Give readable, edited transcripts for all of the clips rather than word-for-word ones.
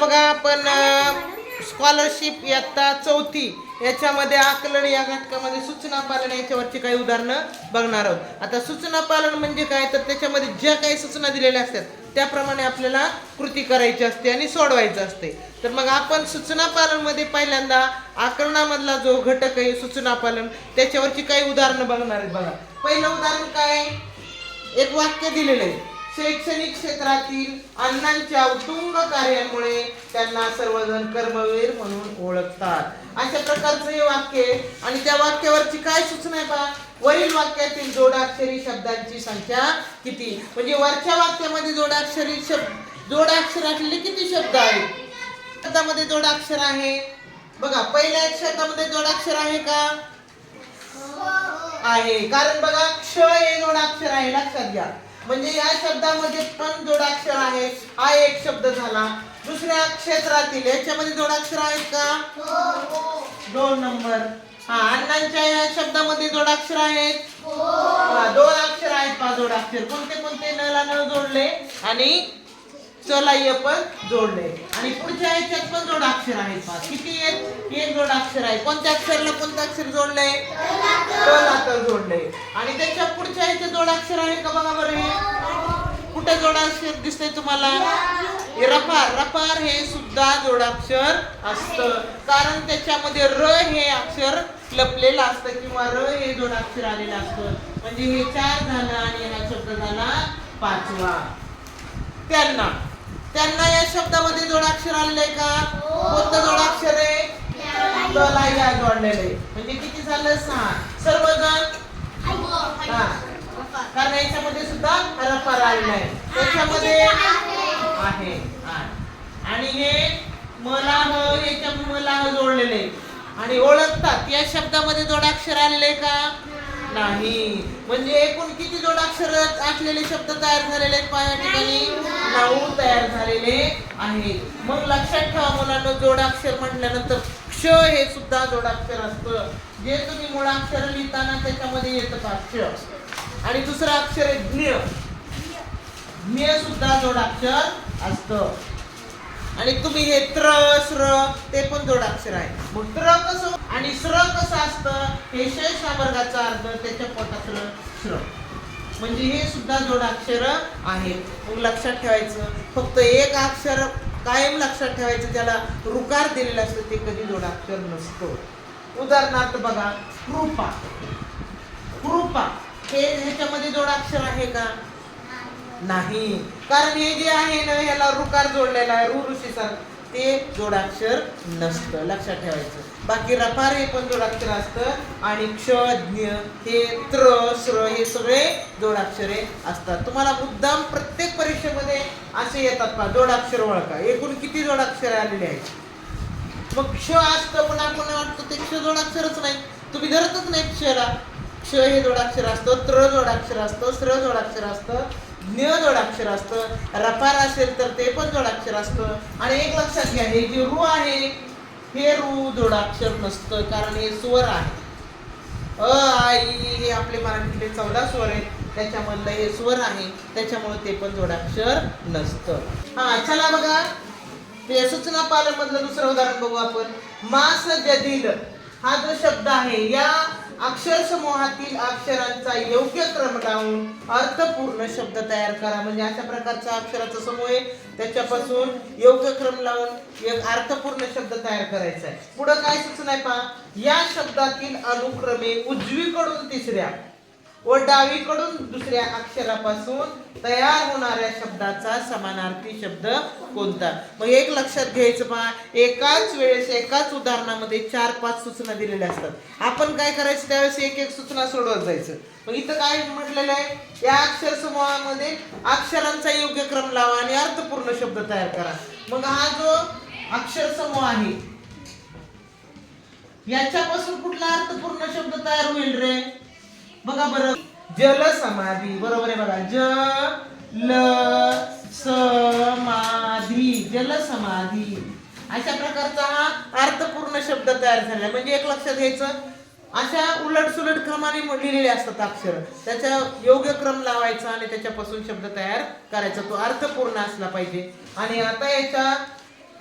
बघा आपण स्कॉलरशिप इयत्ता चौथी याच्यामध्ये आकलन या घटकामध्ये सूचना पालन याच्यावरची काही उदाहरणं बघणार आहोत. आता सूचना पालन म्हणजे काय, तर त्याच्यामध्ये ज्या काही सूचना दिलेल्या असतात त्याप्रमाणे आपल्याला कृती करायची असते आणि सोडवायचं असते. तर मग आपण सूचना पालन मध्ये पहिल्यांदा आकलनामधला जो घटक आहे सूचना पालन त्याच्यावरची काही उदाहरणं बघणार आहेत. बघा, पहिलं उदाहरण काय, एक वाक्य दिलेलं आहे, शैक्षणिक क्षेत्रातील अण्णांच्या उत्तुंग कार्यामुळे त्यांना सर्वजण कर्मवीर म्हणून ओळखतात. अशा प्रकारचं हे वाक्य आहे आणि त्या वाक्यावरची काय सूचना आहे पहा, वरील वाक्यातील जोडाक्षरी शब्दांची संख्या किती. म्हणजे वरच्या वाक्यामध्ये जोडाक्षर असलेले किती शब्द आहेत. शब्दामध्ये जोडाक्षर आहे बघा, पहिल्या एक शब्दामध्ये जोडाक्षर आहे का, आहे, कारण बघा क्ष हे जोडाक्षर आहे, लक्षात घ्या. म्हणजे या शब्दामध्ये पण जोडाक्षर आहे, हा एक शब्द झाला. दुसऱ्या क्षेत्रातील याच्यामध्ये जोडाक्षर आहेत का, 2 नंबर. हा, अण्णांच्या या शब्दामध्ये जोडाक्षर आहेत, 2 अक्षर आहेत. 5 जोडाक्षर कोणते कोणते, नला न जोडले आणि चलाय पण जोडले. आणि पुढच्या ह्याच्यात पण जोडाक्षर आहेत. 5 किती आहेत, 1 जोडाक्षर आहे. कोणत्या अक्षराला कोणतं अक्षर जोडले, तर जोडले. आणि त्याच्या पुढच्या ह्याच्यात जोडाक्षर आहे का बघा बरं, हे कुठे जोडाक्षर दिसतंय तुम्हाला, रफार. रफार हे सुद्धा जोडाक्षर असतं, कारण त्याच्यामध्ये र हे अक्षर लपलेलं असतं किंवा र हे जोडाक्षर आलेलं असतं. म्हणजे हे 4 झालं आणि हा शब्द झाला 5वा. त्यांना या शब्दामध्ये जोडाक्षर आलेलं आहे का, कोणतं जोडाक्षर आहे, तला जोडलेलं आहे. म्हणजे किती झालं, 6. सर्वजण, हा, कारण याच्यामध्ये सुद्धा रफार आलेला आहे, त्याच्यामध्ये आहे. आणि हे मलाह, याच्या मलाह जोडलेले आहे. आणि ओळखतात या शब्दामध्ये जोडाक्षर आलेले का, नाही. म्हणजे एकूण किती जोडाक्षर असलेले शब्द तयार झालेले आहेत या ठिकाणी, 9 तयार झालेले आहे. मग लक्षात ठेवा मुलांना, जोडाक्षर म्हटल्यानंतर क्ष हे सुद्धा जोडाक्षर असतं. जे तुम्ही मुळाक्षर लिहिताना त्याच्यामध्ये येतं का क्ष. आणि दुसरं अक्षर आहे ज्ञ, ज्ञ सुद्धा जोडाक्षर असतं. आणि तुम्ही हे त्र स्र ते पण जोडाक्षर आहे. मग त्र कसं आणि स्र कसं असतं, हे शेष वर्गाचा अर्थ त्याच्या पोटात स्र, म्हणजे हे सुद्धा जोडाक्षर आहेत. मग लक्षात ठेवायचं, फक्त एक अक्षर कायम लक्षात ठेवायचं, त्याला रुकार दिलेला असतं, ते कधी जोडाक्षर नसतो. उदाहरणार्थ बघा, कृपा. कृपा हे ह्याच्यामध्ये जोडाक्षर आहे का, नाही, कारण हे जे आहे ना ह्याला रुकार जोडलेला आहे, ऋषी सर, ते जोडाक्षर नसतं, लक्षात ठेवायचं. बाकी रफार हे पण जोडाक्षर असतं आणि क्ष, ज्ञ, हे त्र स्र हे सगळे जोडाक्षरे असतात. तुम्हाला मुद्दाम प्रत्येक परीक्षेमध्ये असे येतात पहा, जोडाक्षर ओळखा, एकूण किती जोडाक्षरे आलेले आहेत. मग क्ष असतं पण आपण वाटतं ते क्ष जोडाक्षरच नाही, तुम्ही धरतच नाही क्षला. क्ष हे जोडाक्षर असतं, त्र जोडाक्षर असतं, स्र जोडाक्षर असतं, ज्ञ जोडाक्षर असतं, रफार असेल तर ते पण जोडाक्षर असतं. आणि एक लक्षात घ्या, हे जे रू आहे हे रू जोडाक्षर नसतं, कारण हे स्वर आहे. अ आ इ हे आपले मराठीतले 14 स्वर आहेत, त्याच्यामधलं हे स्वर आहे, त्याच्यामुळे ते पण जोडाक्षर नसतं. हा, चला बघा, ते सूचना पालन मधलं दुसरं उदाहरण बघू आपण. मास जदिल हा जो शब्द आहे, या अक्षर समूहातील अक्षरांचा योग्य क्रम लावून अर्थपूर्ण शब्द तयार करा. म्हणजे अशा प्रकारचा अक्षराचा समूह आहे, त्याच्यापासून योग्य क्रम लावून एक अर्थपूर्ण शब्द तयार करायचा आहे. पुढे काय सूचना आहे पहा, या शब्दातील अनुक्रमे उजवीकडून तिसऱ्या व डावीकडून दुसऱ्या अक्षरापासून तयार होणाऱ्या शब्दाचा समानार्थी शब्द कोणता. मग एक लक्षात घ्यायचं पहा, एकाच वेळेस एकाच उदाहरणामध्ये 4-5 सूचना दिलेल्या असतात. आपण काय करायचं, त्यावेळेस एक एक सूचना सोडवत जायचं. मग इथं काय म्हटलेलं आहे, या अक्षर समूहामध्ये अक्षरांचा योग्य क्रम लावा आणि अर्थपूर्ण शब्द तयार करा. मग हा जो अक्षर समूह आहे याच्यापासून कुठला अर्थपूर्ण शब्द तयार होईल रे, बघा बरं, जल समाधी, बरोबर आहे बघा, जल समाधी, जल समाधी. अशा प्रकारचा हा अर्थपूर्ण शब्द तयार झाला. म्हणजे एक लक्षात घ्यायचं, अशा उलट सुलट क्रमाने लिहिलेले असतात अक्षर, त्याचा योग्य क्रम लावायचा आणि त्याच्यापासून शब्द तयार करायचा, तो अर्थपूर्ण असला पाहिजे. आणि आता याच्या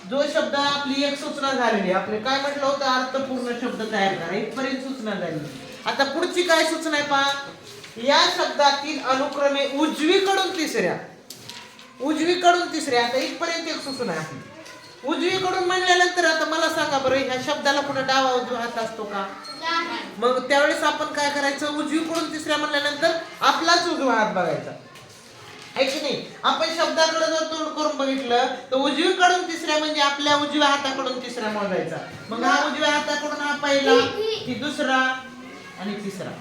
जो शब्द आपली एक सूचना झालेली, आपले काय म्हटलं होतं, अर्थपूर्ण शब्द तयार करा, इथपर्यंत सूचना झाली. आता पुढची काय सूचना आहे पहा, या शब्दातील अनुक्रमे उजवीकडून तिसऱ्या, उजवीकडून तिसऱ्या. आता इथपर्यंत एक सूचना आहे आपली. उजवीकडून म्हणल्यानंतर आता मला सांगा बरं, ह्या शब्दाला कुठे डावा उजवा हात असतो का? मग त्यावेळेस आपण काय करायचं, उजवीकडून तिसऱ्या म्हणल्यानंतर आपलाच उजवा हात बघायचा आहे की नाही. आपण शब्दाकडे जर तोंड करून बघितलं तर उजवीकडून तिसऱ्या म्हणजे आपल्या उजव्या हाताकडून तिसरा मोजायचा. मग हा उजव्या हाताकडून हा पहिला, की दुसरा आणि तिसरा.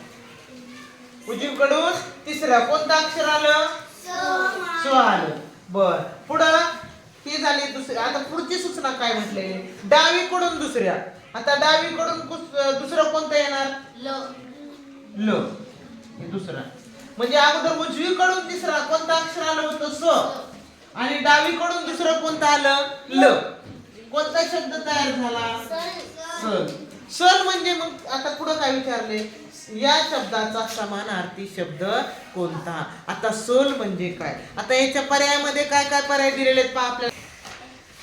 उजवीकडून तिसरा कोणतं अक्षर आलं? स आलं. बर, पुढं ती झाली दुसरी. आता पुढची सूचना काय म्हटलेली, डावीकडून दुसऱ्या. आता डावीकडून दुसरं कोणतं येणार? ल. हे दुसरा म्हणजे अगोदर उजवीकडून तिसरा कोणतं अक्षर आलं होतं? स. आणि डावीकडून दुसरं कोणतं आलं? ल. कोणता शब्द तयार झाला? सल. सल म्हणजे मग आता पुढे काय विचारले, या शब्दाचा समानार्थी शब्द कोणता? आता सल म्हणजे काय? आता याच्या पर्यायामध्ये काय काय पर्याय दिलेले आहेत पहा आपल्याला.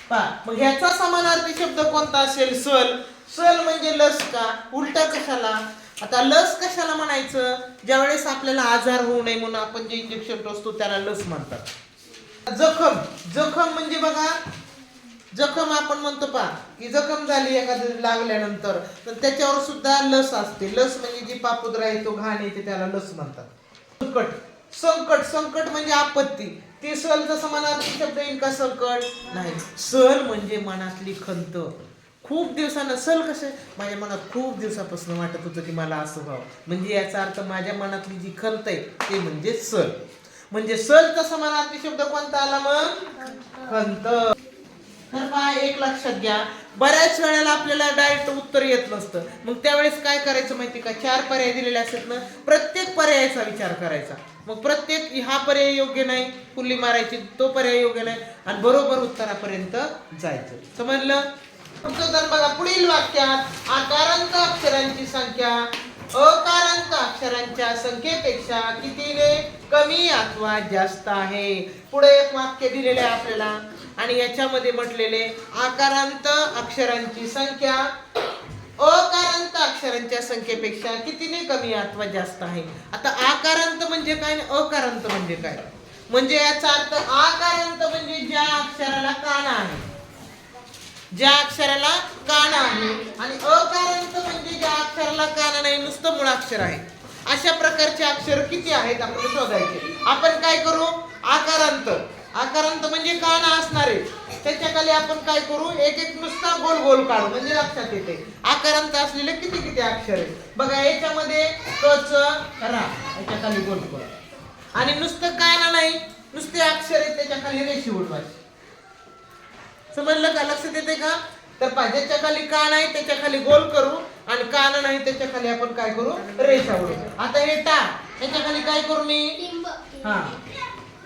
पहा, मग ह्याचा समानार्थी शब्द कोणता असेल? सल. सल म्हणजे लस का? उलटा कशाला? आता लस कशाला म्हणायचं? ज्यावेळेस आपल्याला आजार होऊ नये म्हणून आपण जे इंजेक्शन टोचतो त्याला लस म्हणतात. जखम. जखम म्हणजे बघा, जखम आपण म्हणतो पहा की जखम झाली एखाद्या लागल्यानंतर तर त्याच्यावर सुद्धा लस असते. लस म्हणजे जी पापुद्रा येतो, घाण येते, त्याला लस म्हणतात. संकट. संकट. संकट म्हणजे आपत्ती. ते सलचा समानार्थी शब्द येईल का? संकट नाही. सल म्हणजे मनातली खंत. खूप दिवसानं, सल कसं, माझ्या मनात खूप दिवसापासून वाटत होतं की मला असं व्हावं, म्हणजे याचा अर्थ माझ्या मनातली जी खंत आहे ते म्हणजे सल. म्हणजे सलचा समानार्थी शब्द कोणता आला मग? खंत. तर पहा, एक लक्षात घ्या, बऱ्याच वेळेला आपल्याला डायरेक्ट उत्तर येत नसतं. मग त्यावेळेस काय करायचं माहिती का, 4 पर्याय दिलेले असतात ना, प्रत्येक पर्यायाचा विचार करायचा. मग प्रत्येक हा पर्याय योग्य नाही, फुल्ली मारायची, तो पर्याय योग्य नाही, आणि बरोबर उत्तरापर्यंत जायचं. समजलं? तर बघा, पुढील वाक्यात आकारांत अक्षरांची संख्या अकारांत अक्षरांच्या संख्येपेक्षा कितीने कमी अथवा जास्त आहे. पुढे एक वाक्य दिलेले आहे आपल्याला आणि याच्यामध्ये म्हटलेले आकारांत अक्षरांची संख्या अकारांत अक्षरांच्या संख्येपेक्षा कितीने कमी अथवा जास्त आहे. आता आकारांत म्हणजे काय आणि अकारांत म्हणजे काय? म्हणजे याचा अर्थ आकारांत म्हणजे ज्या अक्षराला काना आहे, ज्या अक्षराला काना आहे, आणि अकारांत म्हणजे ज्या अक्षराला काना नाही, नुसतं मूळाक्षर आहे. अशा प्रकारचे अक्षर किती आहेत आपण शोधायचे. आपण काय करू, आकारांत. आकारांत म्हणजे काना असणारे, त्याच्या खाली आपण काय करू, एक एक नुसता गोल गोल काढू म्हणजे लक्षात येते आकारांत असलेले किती किती अक्षर आहेत. बघा, याच्यामध्ये क च रा, याच्या खाली गोल गोल, आणि नुसतं काना नाही, नुसते अक्षर आहेत, त्याच्या खाली रेषी उडवायची. समजलं का? लक्षात येते का? तर ज्याच्या खाली कान आहे त्याच्या खाली गोल करू, आणि कान नाही त्याच्या खाली आपण काय करू, रेषा उडू. आता हे टा, त्याच्या खाली काय करू मी, हा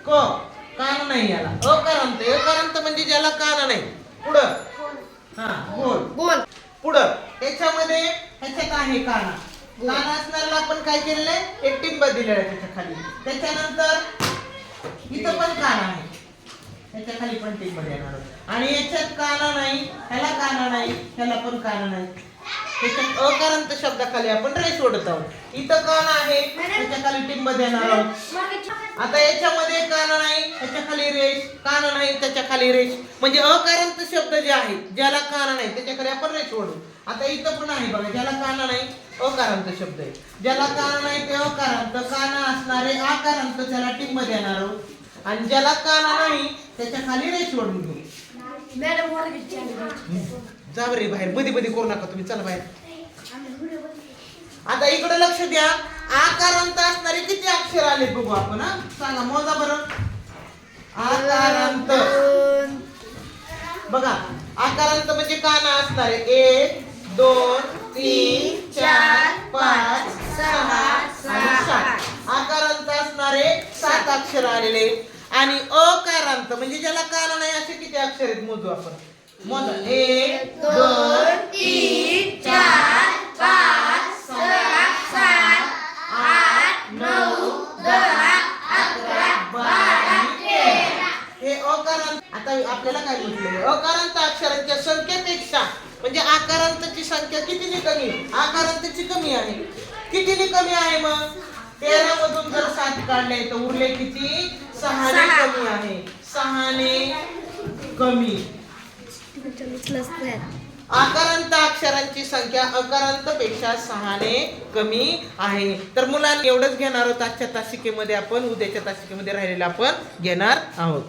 क, कान नाही याला, अकारांत. अकारांत म्हणजे ज्याला कान नाही, पुढं हा गोल गोल, पुढं त्याच्यामध्ये ह्याच्यात आहे काना. काना असणाऱ्याला आपण काय केलेलं, एक टिंब दिलेलं आहे त्याच्या खाली. त्याच्यानंतर इथं पण काना आहे, त्याच्या खाली पण टिंब देणार, आणि याच्यात काना नाही, ह्याला काना नाही, ह्याला पण काना नाही. त्याच्यात अकारांत शब्दाखाली आपण रेष ओढत आहोत. इथं काना आहे, त्याच्या खाली टिंब देणार आहोत. आता याच्यामध्ये काना नाही, त्याच्या खाली रेष, काना नाही, त्याच्या खाली रेष. म्हणजे अकारांत शब्द जे आहेत, ज्याला काना नाही त्याच्या खाली आपण रेष ओढू. आता इथं पण आहे बघा, ज्याला काना नाही अकारांत शब्द आहे, ज्याला काना नाही ते अकारांत, काना असणारे आकारांत त्याला टिंब देणार आहोत, आणि ज्याला काना नाही त्याच्या खाली रेष ओढून घेऊ. जा बरे बाहेर, मध्ये मध्ये करू नका तुम्ही, चला बाहेर. आता इकडे लक्ष द्या, आकारांत असणारे किती अक्षर आले बघू आपण. हा, सांगा, मोजा बरं. आकारांत बघा, आकारांत म्हणजे काना असणारे 1 2 3 4 5 6 आणि 7. आकारांत असणारे 7 अक्षर आलेले, आणि अकारांत म्हणजे ज्याला काना नाही असे किती अक्षर आहेत मोजू आपण. मोजा, 1 2 3 4 5 6 7 8 9 10 11 12 13. हे अकारांत आता आपल्याला काय म्हटलंय अकारांत अक्षरांच्या संख्येपेक्षा म्हणजे आकारांतची संख्या कितीने कमी आकारांतची कमी आहे कितीने कमी आहे मग 13 मधून जर 7 काढले तर उरले किती 6 ने कमी आहे 6 ने कमी आकारांत अक्षरांची संख्या अकारांत पेक्षा 6 ने कमी आहे तर मुलांनी एवढंच घेणार आहोत आजच्या तासिकेमध्ये आपण उद्याच्या तासिकेमध्ये राहिलेलं आपण घेणार आहोत